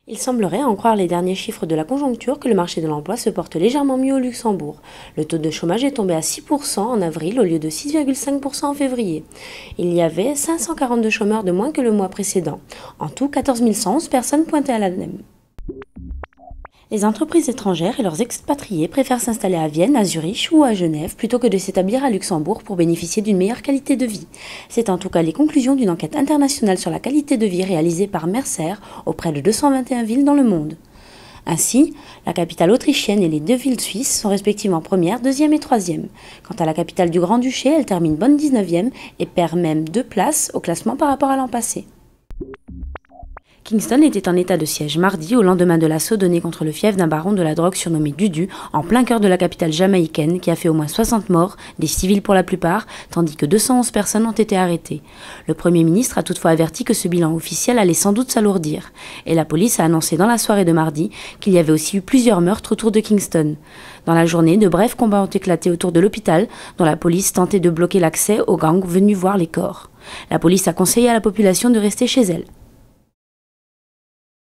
Il semblerait, à en croire les derniers chiffres de la conjoncture, que le marché de l'emploi se porte légèrement mieux au Luxembourg. Le taux de chômage est tombé à 6% en avril au lieu de 6,5% en février. Il y avait 542 chômeurs de moins que le mois précédent. En tout, 14 111 personnes pointaient à l'ADEME. Les entreprises étrangères et leurs expatriés préfèrent s'installer à Vienne, à Zurich ou à Genève plutôt que de s'établir à Luxembourg pour bénéficier d'une meilleure qualité de vie. C'est en tout cas les conclusions d'une enquête internationale sur la qualité de vie réalisée par Mercer auprès de 221 villes dans le monde. Ainsi, la capitale autrichienne et les deux villes suisses sont respectivement première, deuxième et troisième. Quant à la capitale du Grand-Duché, elle termine bonne 19e et perd même 2 places au classement par rapport à l'an passé. Kingston était en état de siège mardi au lendemain de l'assaut donné contre le fief d'un baron de la drogue surnommé Dudu en plein cœur de la capitale jamaïcaine qui a fait au moins 60 morts, des civils pour la plupart, tandis que 211 personnes ont été arrêtées. Le Premier ministre a toutefois averti que ce bilan officiel allait sans doute s'alourdir. Et la police a annoncé dans la soirée de mardi qu'il y avait aussi eu plusieurs meurtres autour de Kingston. Dans la journée, de brefs combats ont éclaté autour de l'hôpital, dont la police tentait de bloquer l'accès aux gangs venus voir les corps. La police a conseillé à la population de rester chez elle.